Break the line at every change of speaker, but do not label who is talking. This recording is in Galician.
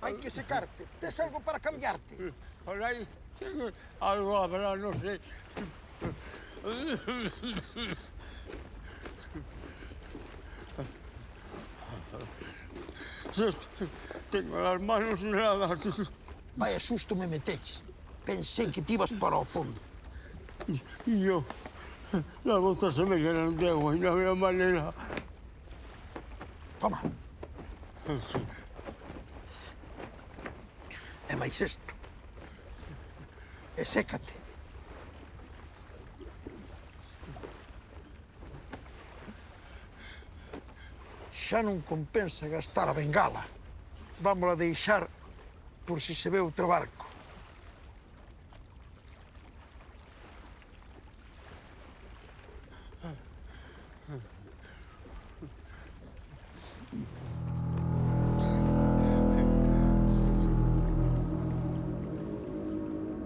Hai que secarte. Tes algo para cambiarte?
Por ahí algo habrá, no sé. Tengo las manos heladas.
Vaya susto me meteches. Pensei que te ibas para o fondo.
Y yo, las botas se me llenan de agua y no había manera.
Toma. E máis isto. E sécate. Xa non compensa gastar a bengala. Vámola deixar por si se ve outro barco.